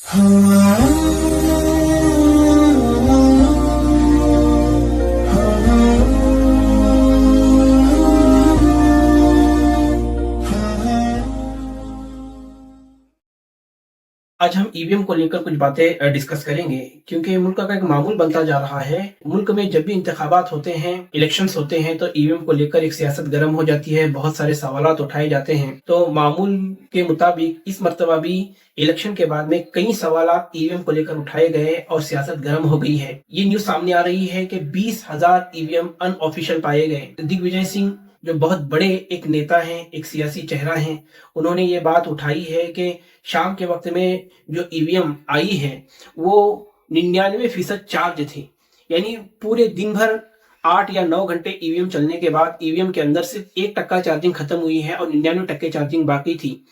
आज हम ईवीएम को लेकर कुछ बातें डिस्कस करेंगे, क्योंकि मुल्क का एक मामूल बनता जा रहा है। मुल्क में जब भी इंतखाबात होते हैं, इलेक्शंस होते हैं, तो ईवीएम को लेकर एक सियासत गर्म हो जाती है, बहुत सारे सवालात उठाए जाते हैं। तो मामूल के मुताबिक इस मर्तबा भी इलेक्शन के बाद में कई सवालात ईवीएम को लेकर उठाए गए और सियासत गर्म हो गई है। ये न्यूज सामने आ रही है कि 20,000 ईवीएम अनऑफिशियल पाए गए। दिग्विजय सिंह जो बहुत बड़े एक नेता हैं, एक सियासी चेहरा हैं, उन्होंने ये बात उठाई है कि शाम के वक्त में जो ईवीएम आई है वो 99% चार्ज थी। यानी पूरे दिन भर 8 या 9 घंटे ईवीएम चलने के बाद ईवीएम के अंदर सिर्फ 1% चार्जिंग खत्म हुई है और 99% चार्जिंग बाकी थी।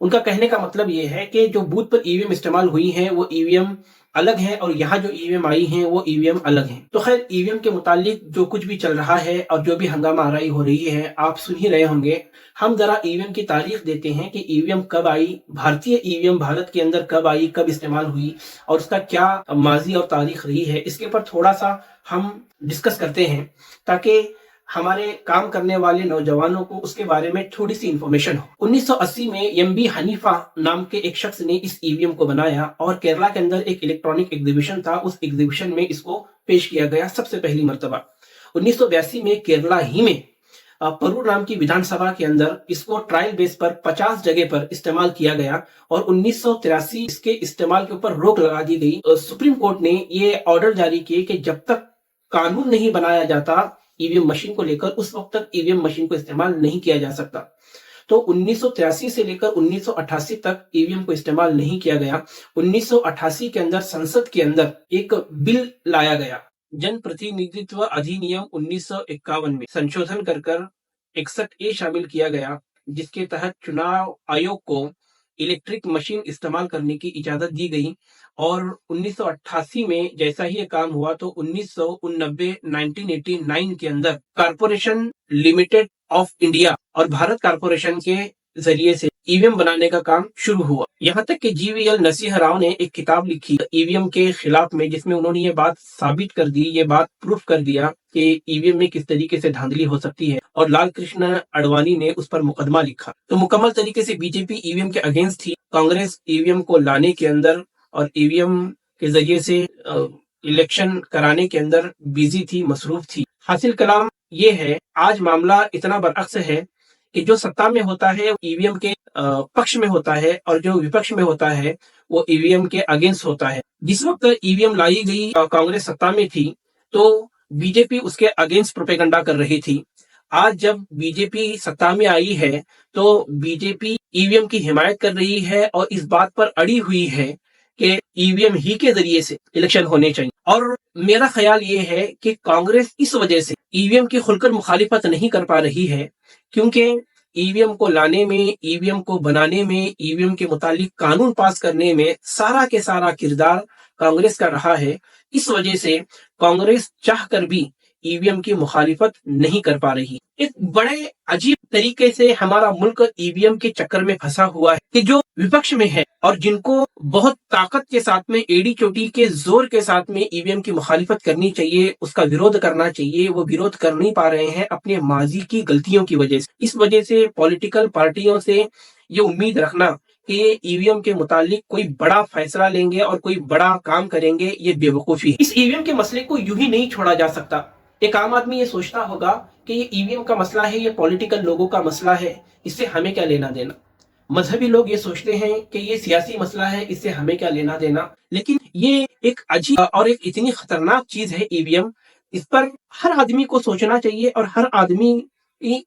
उनका कहने का मतलब ये है कि जो बूथ पर ईवीएम इस्तेमाल हुई है वो ईवीएम अलग है और यहाँ जो ईवीएम आई हैं वो ईवीएम अलग हैं। तो खैर, ईवीएम के मुतालिक जो कुछ भी चल रहा है और जो भी हंगामा आराई हो रही है, आप सुन ही रहे होंगे। हम जरा ईवीएम की तारीख देते हैं कि ईवीएम कब आई, भारतीय ईवीएम भारत के अंदर कब आई, कब इस्तेमाल हुई और उसका क्या माजी और तारीख रही है, इसके ऊपर थोड़ा सा हम डिस्कस करते हैं, ताकि हमारे काम करने वाले नौजवानों को उसके बारे में थोड़ी सी इंफॉर्मेशन हो। 1980 में एमबी हनीफा नाम के एक शख्स ने इस ईवीएम को बनाया और केरला के अंदर एक इलेक्ट्रॉनिक एग्जीबिशन था, उस एग्जीबिशन में इसको पेश किया गया सबसे पहली मर्तबा। 1982 में केरला ही में परूर नाम की विधानसभा के अंदर इसको ट्रायल बेस पर 50 जगह पर इस्तेमाल किया गया और 1983 इसके इस्तेमाल के ऊपर रोक लगा दी गई। सुप्रीम कोर्ट ने ये ऑर्डर जारी किए कि जब तक कानून नहीं बनाया जाता ईवीएम मशीन को लेकर, उस वक्त तक ईवीएम मशीन को इस्तेमाल नहीं किया जा सकता। तो 1983 से लेकर 1988 तक ईवीएम को इस्तेमाल नहीं किया गया। 1988 के अंदर संसद के अंदर एक बिल लाया गया, जन प्रतिनिधित्व अधिनियम 1951 में संशोधन कर 61A शामिल किया गया, जिसके तहत चुनाव आयोग को इलेक्ट्रिक मशीन इस्तेमाल करने की इजाजत दी गई। और 1988 में जैसा ही ये काम हुआ तो 1989 के अंदर कारपोरेशन लिमिटेड ऑफ इंडिया और भारत कारपोरेशन के जरिए से ईवीएम बनाने का काम शुरू हुआ। यहाँ तक कि जीवीएल नरसिंह राव ने एक किताब लिखी ईवीएम के खिलाफ में, जिसमें उन्होंने ये बात साबित कर दी, ये बात प्रूफ कर दिया कि ईवीएम में किस तरीके से धांधली हो सकती है, और लाल कृष्ण अडवाणी ने उस पर मुकदमा लिखा। तो मुकम्मल तरीके से बीजेपी ईवीएम के अगेंस्ट थी, कांग्रेस ईवीएम को लाने के अंदर और ईवीएम के जरिए से इलेक्शन कराने के अंदर बिजी थी, मसरूफ थी। हासिल कलाम ये है, आज मामला इतना बरअक्स है कि जो सत्ता में होता है ईवीएम के पक्ष में होता है और जो विपक्ष में होता है वो ईवीएम के अगेंस्ट होता है। जिस वक्त ईवीएम लाई गई, कांग्रेस सत्ता में थी, तो बीजेपी उसके अगेंस्ट प्रोपेगेंडा कर रही थी। आज जब बीजेपी सत्ता में आई है तो बीजेपी ईवीएम की हिमायत कर रही है और इस बात पर अड़ी हुई है कि ईवीएम ही के जरिए से इलेक्शन होने चाहिए। और मेरा ख्याल ये है कि कांग्रेस इस वजह से ईवीएम की खुलकर मुखालिफत नहीं कर पा रही है, क्योंकि ईवीएम को लाने में, ईवीएम को बनाने में, ईवीएम के मुतालिक कानून पास करने में सारा के सारा किरदार कांग्रेस का रहा है। इस वजह से कांग्रेस चाहकर भी ईवीएम की मुखालिफत नहीं कर पा रही। एक बड़े अजीब तरीके से हमारा मुल्क ईवीएम के चक्कर में फंसा हुआ है कि जो विपक्ष में है और जिनको बहुत ताकत के साथ में, एड़ी चोटी के जोर के साथ में ईवीएम की मुखालिफत करनी चाहिए, उसका विरोध करना चाहिए, वो विरोध कर नहीं पा रहे हैं अपने माजी की गलतियों की वजह से। इस वजह से पॉलिटिकल पार्टियों से ये उम्मीद रखना कि ये ईवीएम के मुतालिक कोई बड़ा फैसला लेंगे और कोई बड़ा काम करेंगे, ये बेवकूफी है। इस ईवीएम के मसले को यूं ही नहीं छोड़ा जा सकता। एक आम आदमी ये सोचता होगा कि ये ईवीएम का मसला है, ये पॉलिटिकल लोगों का मसला है, इससे हमें क्या लेना देना। मजहबी लोग ये सोचते हैं कि ये सियासी मसला है, इससे हमें क्या लेना देना। लेकिन ये एक अजीब और एक इतनी खतरनाक चीज है ईवीएम, इस पर हर आदमी को सोचना चाहिए और हर आदमी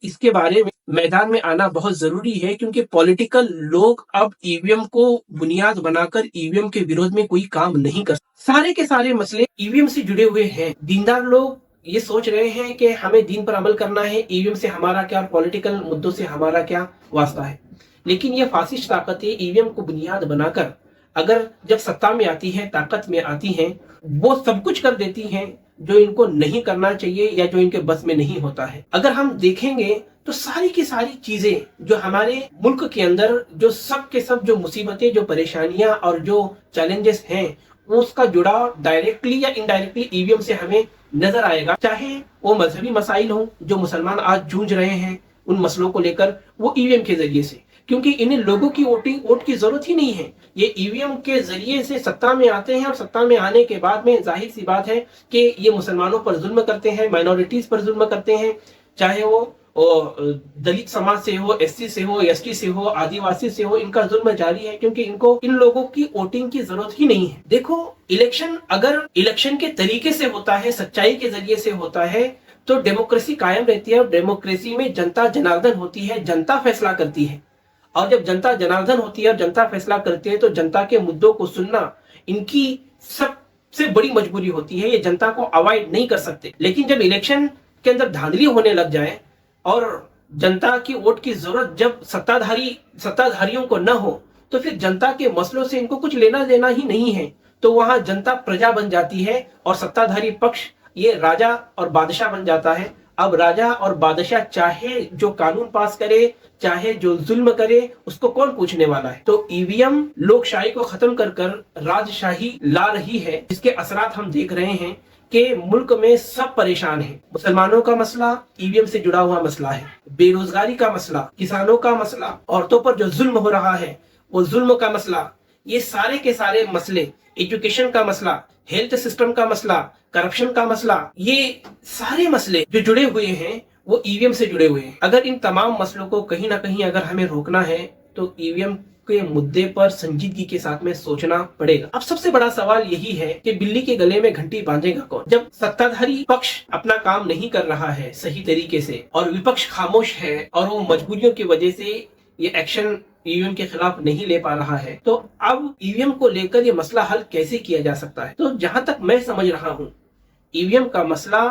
इसके बारे में मैदान में आना बहुत जरूरी है, क्योंकि पॉलिटिकल लोग अब ईवीएम को बुनियाद बनाकर ईवीएम के विरोध में कोई काम नहीं कर। सारे के सारे मसले ईवीएम से जुड़े हुए हैं। दीनदार लोग ये सोच रहे हैं कि हमें दीन पर अमल करना है, ईवीएम से हमारा क्या और पॉलिटिकल मुद्दों से हमारा क्या वास्ता है। लेकिन ये फासिस्ट ताकतें ईवीएम को बुनियाद बनाकर अगर जब सत्ता में आती हैं, ताकत में आती हैं, वो सब कुछ कर देती हैं जो इनको नहीं करना चाहिए या जो इनके बस में नहीं होता है। अगर हम देखेंगे तो सारी की सारी चीजें जो हमारे मुल्क के अंदर जो सब के सब जो मुसीबतें, जो परेशानियां और जो चैलेंजेस हैं, उसका जुड़ाव डायरेक्टली या इनडायरेक्टली ईवीएम से हमें नजर आएगा। चाहे वो मजहबी मसाइल हो जो मुसलमान आज जूझ रहे हैं, उन मसलों को लेकर वो ईवीएम के जरिए से, क्योंकि इन्हें लोगों की वोट की जरूरत ही नहीं है। ये ईवीएम के जरिए से सत्ता में आते हैं और सत्ता में आने के बाद में जाहिर सी बात है कि ये मुसलमानों पर जुल्म करते हैं, माइनॉरिटीज पर जुल्म करते हैं, चाहे वो दलित समाज से हो, एससी से हो, एसटी से हो, आदिवासी से हो, इनका जुल्म जारी है, क्योंकि इनको इन लोगों की वोटिंग की जरूरत ही नहीं है। देखो, इलेक्शन अगर इलेक्शन के तरीके से होता है, सच्चाई के जरिए से होता है, तो डेमोक्रेसी कायम रहती है। और डेमोक्रेसी में जनता जनार्दन होती है, जनता फैसला करती है। और जब जनता जनार्दन होती है और जनता फैसला करती है, तो जनता के मुद्दों को सुनना इनकी सबसे बड़ी मजबूरी होती है। ये जनता को अवॉइड नहीं कर सकते। लेकिन जब इलेक्शन के अंदर धांधली होने लग जाए और जनता की वोट की जरूरत जब सत्ताधारियों को न हो, तो फिर जनता के मसलों से इनको कुछ लेना देना ही नहीं है। तो वहां जनता प्रजा बन जाती है और सत्ताधारी पक्ष ये राजा और बादशाह बन जाता है। अब राजा और बादशाह चाहे जो कानून पास करे, चाहे जो जुल्म करे, उसको कौन पूछने वाला है। तो ईवीएम लोकशाही को खत्म कर कर राजशाही ला रही है, जिसके असरात हम देख रहे हैं कि मुल्क में सब परेशान हैं। मुसलमानों का मसला ईवीएम से जुड़ा हुआ मसला है, बेरोजगारी का मसला, किसानों का मसला, औरतों पर जो जुल्म हो रहा है वो जुल्म का मसला, ये सारे के सारे मसले, एजुकेशन का मसला, हेल्थ सिस्टम का मसला, करप्शन का मसला, ये सारे मसले जो जुड़े हुए हैं वो ईवीएम से जुड़े हुए हैं। अगर इन तमाम मसलों को कहीं ना कहीं अगर हमें रोकना है तो ईवीएम के मुद्दे पर संजीदगी के साथ में सोचना पड़ेगा। अब सबसे बड़ा सवाल यही है कि बिल्ली के गले में घंटी बांधेगा कौन? जब सत्ताधारी पक्ष अपना काम नहीं कर रहा है सही तरीके से और विपक्ष खामोश है और वो मजबूरियों की वजह से ये एक्शन ईवीएम के खिलाफ नहीं ले पा रहा है, तो अब ईवीएम को लेकर ये मसला हल कैसे किया जा सकता है? तो जहां तक मैं समझ रहा हूं, ईवीएम का मसला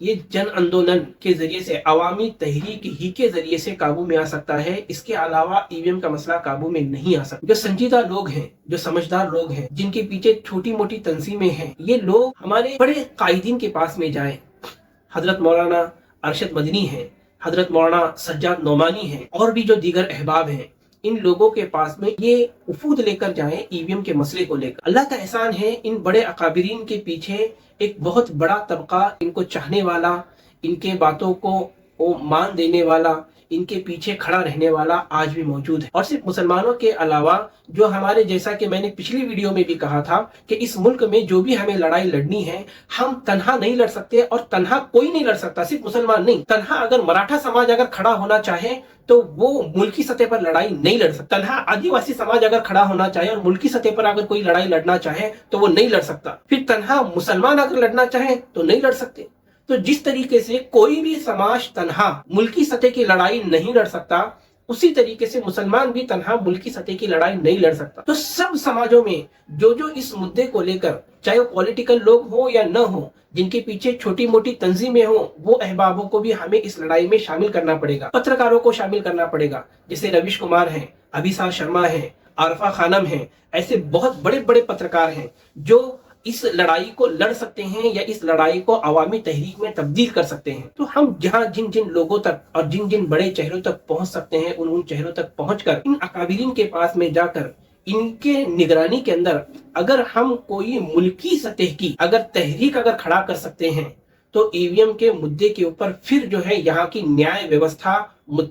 ये जन आंदोलन के जरिए से, अवामी तहरीक ही के जरिए से काबू में आ सकता है। इसके अलावा ईवीएम का मसला काबू में नहीं आ सकता। जो संजीदा लोग हैं, जो समझदार लोग हैं, जिनके पीछे छोटी मोटी तंजीमें हैं, ये लोग हमारे बड़े कायदीन के पास में जाएं। हजरत मौलाना अरशद मदनी है, हजरत मौलाना सज्जाद नोमानी है, और भी जो दीगर अहबाब हैं, इन लोगों के पास में ये उफूद लेकर जाएं ईवीएम के मसले को लेकर। अल्लाह का एहसान है, इन बड़े अकाबिरीन के पीछे एक बहुत बड़ा तबका, इनको चाहने वाला, इनके बातों को मान देने वाला, इनके पीछे खड़ा रहने वाला आज भी मौजूद है। और सिर्फ मुसलमानों के अलावा जो हमारे, जैसा कि मैंने पिछली वीडियो में भी कहा था कि इस मुल्क में जो भी हमें लड़ाई लड़नी है, हम तन्हा नहीं लड़ सकते और तन्हा कोई नहीं लड़ सकता, सिर्फ मुसलमान नहीं। तन्हा अगर मराठा समाज अगर खड़ा होना चाहे तो वो मुल्की सतह पर लड़ाई नहीं लड़ सकता। तन्हा आदिवासी समाज अगर खड़ा होना चाहे और मुल्की सतह पर अगर कोई लड़ाई लड़ना चाहे तो वो नहीं लड़ सकता। फिर तन्हा मुसलमान अगर लड़ना चाहे तो नहीं लड़ सकते। तो जिस तरीके से कोई भी समाज तन्हा मुल्की सतह की लड़ाई नहीं लड़ सकता, उसी तरीके से मुसलमान भी तन्हा मुल्की सतह की लड़ाई नहीं लड़ सकता। तो सब समाजों में जो इस मुद्दे को लेकर, चाहे वो पॉलिटिकल लोग हो या न हो, जिनके पीछे छोटी मोटी तंजीमें हो, वो अहबाबों को भी हमें इस लड़ाई में शामिल करना पड़ेगा। पत्रकारों को शामिल करना पड़ेगा, जैसे रविश कुमार हैं, अभिसार शर्मा हैं, आरफा खानम हैं, ऐसे बहुत बड़े बड़े पत्रकार हैं जो इस लड़ाई को लड़ सकते हैं या इस लड़ाई को अवामी तहरीक में तब्दील कर सकते हैं। तो हम जहां जिन जिन लोगों तक और जिन जिन बड़े चेहरों तक पहुंच सकते हैं, उन चेहरों तक पहुंचकर इन अकाबिरीन के पास में जाकर इनके निगरानी के अंदर अगर हम कोई मुल्की सतह की अगर तहरीक अगर खड़ा कर सकते हैं, तो ईवीएम के मुद्दे के ऊपर फिर जो है यहाँ की न्याय व्यवस्था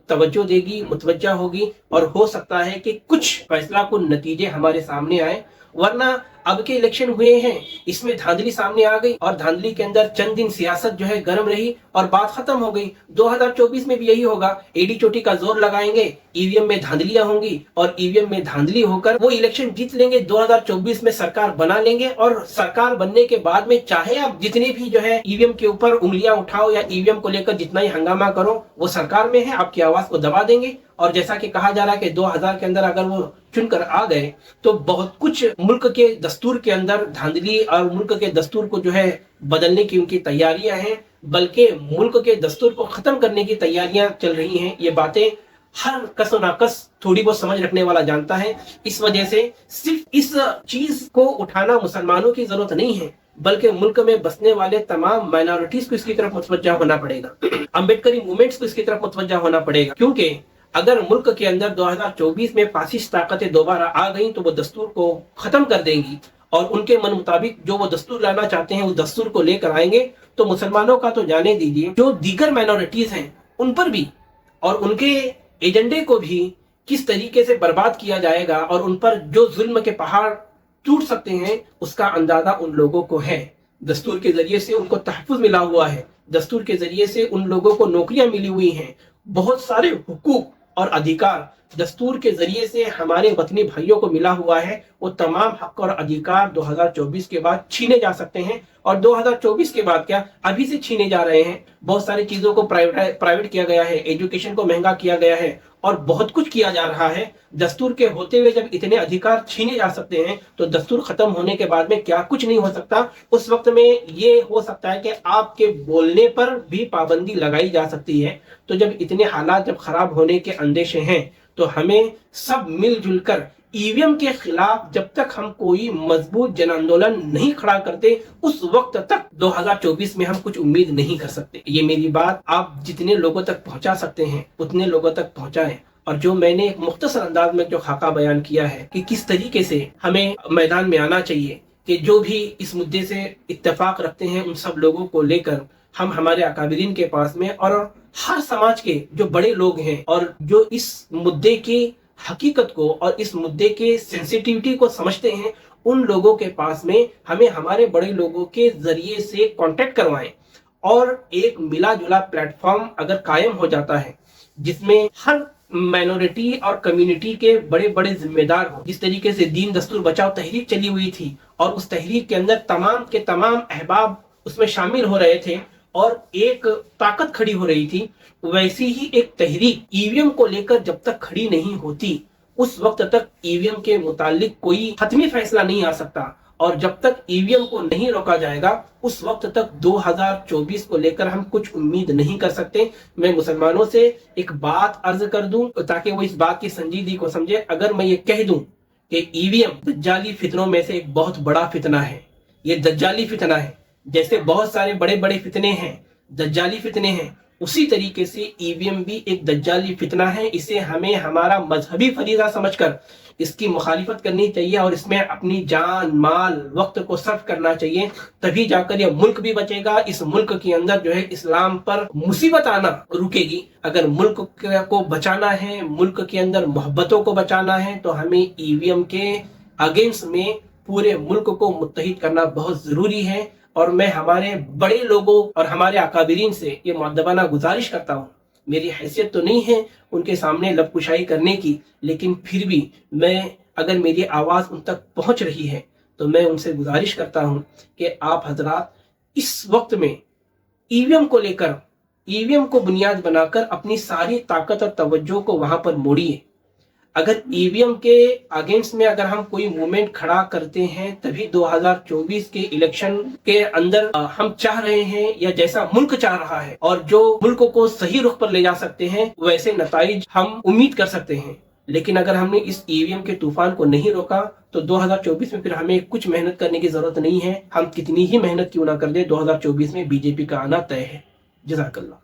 तवज्जो देगी, मुतवज्जा होगी, और हो सकता है कि कुछ फैसला कुन नतीजे हमारे सामने आए। वरना अब के इलेक्शन हुए हैं, इसमें धांधली सामने आ गई और धांधली के अंदर चंद दिन सियासत जो है गर्म रही और बात खत्म हो गई। 2024 में भी यही होगा, एडी चोटी का जोर लगाएंगे, ईवीएम में धांधलियां होंगी और ईवीएम में धांधली होकर वो इलेक्शन जीत लेंगे, 2024 में सरकार बना लेंगे। और सरकार बनने के बाद में चाहे आप जितने भी जो है ईवीएम के ऊपर उंगलियां उठाओ या ईवीएम को लेकर जितना ही हंगामा करो, वो सरकार में है, आपकी आवाज को दबा देंगे। और जैसा कि कहा जा रहा है कि 2000 के अंदर अगर वो चुनकर आ गए तो बहुत कुछ मुल्क के दस्तूर के अंदर धांधली और मुल्क के दस्तूर को जो है बदलने की उनकी तैयारियां हैं, बल्कि मुल्क के दस्तूर को खत्म करने की तैयारियां चल रही हैं। ये बातें हर कस और नाकस थोड़ी बहुत समझ रखने वाला जानता है। इस वजह से सिर्फ इस चीज को उठाना मुसलमानों की जरूरत नहीं है, बल्कि मुल्क में बसने वाले तमाम माइनॉरिटीज को इसकी तरफ मुतवज्जा होना पड़ेगा। अम्बेडकरी मूवमेंट्स को इसकी तरफ मुतवज्जा होना पड़ेगा, क्योंकि अगर मुल्क के अंदर 2024 में फासिस्ट ताकतें दोबारा आ गई तो वो दस्तूर को खत्म कर देंगी और उनके मन मुताबिक जो वो दस्तूर लाना चाहते हैं उस दस्तूर को लेकर आएंगे। तो मुसलमानों का तो जाने दीजिए, जो दीगर माइनॉरिटीज हैं उन पर भी और उनके एजेंडे को भी किस तरीके से बर्बाद किया जाएगा और उन पर जो जुल्म के पहाड़ टूट सकते हैं उसका अंदाजा उन लोगों को है। दस्तूर के जरिए से उनको तहफ़्फ़ुज़ मिला हुआ है, दस्तूर के जरिए से उन लोगों को नौकरियां मिली हुई हैं, बहुत सारे हुकूक और अधिकार दस्तूर के जरिए से हमारे वतनी भाइयों को मिला हुआ है। वो तमाम हक और अधिकार 2024 के बाद छीने जा सकते हैं और 2024 के बाद क्या अभी से छीने जा रहे हैं। बहुत सारी चीजों को प्राइवेट किया गया है, एजुकेशन को महंगा किया गया है और बहुत कुछ किया जा रहा है। दस्तूर के होते हुए जब इतने अधिकार छीने जा सकते हैं तो दस्तूर खत्म होने के बाद में क्या कुछ नहीं हो सकता। उस वक्त में ये हो सकता है कि आपके बोलने पर भी पाबंदी लगाई जा सकती है। तो जब इतने हालात जब खराब होने के अंदेशे हैं तो हमें सब मिलजुल कर ईवीएम के खिलाफ जब तक हम कोई मजबूत जन आंदोलन नहीं खड़ा करते उस वक्त तक 2024 में हम कुछ उम्मीद नहीं कर सकते। ये मेरी बात आप जितने लोगों तक पहुंचा सकते हैं उतने लोगों तक पहुंचाएं। और जो मैंने एक मुख्तसर अंदाज में जो खाका बयान किया है कि किस तरीके से हमें मैदान में आना चाहिए, कि जो भी इस मुद्दे से इत्तेफाक रखते हैं उन सब लोगों को लेकर हम हमारे अकाबिरीन के पास में और हर समाज के जो बड़े लोग हैं और जो इस मुद्दे की हकीकत को और इस मुद्दे के सेंसिटिविटी को समझते हैं उन लोगों के पास में हमें हमारे बड़े लोगों के जरिए से कांटेक्ट करवाएं। और एक मिला जुला प्लेटफॉर्म अगर कायम हो जाता है जिसमें हर माइनॉरिटी और कम्युनिटी के बड़े बड़े जिम्मेदार हो, जिस तरीके से दीन दस्तूर बचाओ तहरीक चली हुई थी और उस तहरीक के अंदर तमाम के तमाम अहबाब उसमें शामिल हो रहे थे और एक ताकत खड़ी हो रही थी, वैसी ही एक तहरीक ईवीएम को लेकर जब तक खड़ी नहीं होती उस वक्त तक ईवीएम के मुतालिक कोई हतमी फैसला नहीं आ सकता। और जब तक ईवीएम को नहीं रोका जाएगा उस वक्त तक 2024 को लेकर हम कुछ उम्मीद नहीं कर सकते। मैं मुसलमानों से एक बात अर्ज कर दूं ताकि वो इस बात की संजीदगी को समझे। अगर मैं ये कह दूं कि ईवीएम दज्जाली फितनों में से एक बहुत बड़ा फितना है, ये दज्जाली फितना है, जैसे बहुत सारे बड़े बड़े फितने हैं दज्जाली फितने हैं, उसी तरीके से ईवीएम भी एक दज्जाली फितना है। इसे हमें हमारा मजहबी फरीजा समझकर इसकी मुखालिफत करनी चाहिए और इसमें अपनी जान माल वक्त को सर्फ करना चाहिए, तभी जाकर यह मुल्क भी बचेगा। इस मुल्क के अंदर जो है इस्लाम पर मुसीबत आना रुकेगी। अगर मुल्क को बचाना है, मुल्क के अंदर मोहब्बतों को बचाना है तो हमें ईवीएम के अगेंस्ट में पूरे मुल्क को मुत्तहिद करना बहुत जरूरी है। और मैं हमारे बड़े लोगों और हमारे अकाबिरीन से ये मुअद्दबाना गुजारिश करता हूँ, मेरी हैसियत तो नहीं है उनके सामने लबकुशाई करने की, लेकिन फिर भी मैं अगर मेरी आवाज़ उन तक पहुँच रही है तो मैं उनसे गुजारिश करता हूँ कि आप हजरात इस वक्त में ईवीएम को लेकर, ईवीएम को बुनियाद बनाकर अपनी सारी ताकत और तवज्जो को वहाँ पर मोड़िए। अगर ईवीएम के अगेंस्ट में अगर हम कोई मूवमेंट खड़ा करते हैं तभी 2024 के इलेक्शन के अंदर हम चाह रहे हैं या जैसा मुल्क चाह रहा है और जो मुल्क को सही रुख पर ले जा सकते हैं वैसे नताइज हम उम्मीद कर सकते हैं। लेकिन अगर हमने इस ईवीएम के तूफान को नहीं रोका तो 2024 में फिर हमें कुछ मेहनत करने की जरूरत नहीं है। हम कितनी ही मेहनत क्यों ना कर दे, 2024 में बीजेपी का आना तय है। जज़ाकल्लाह।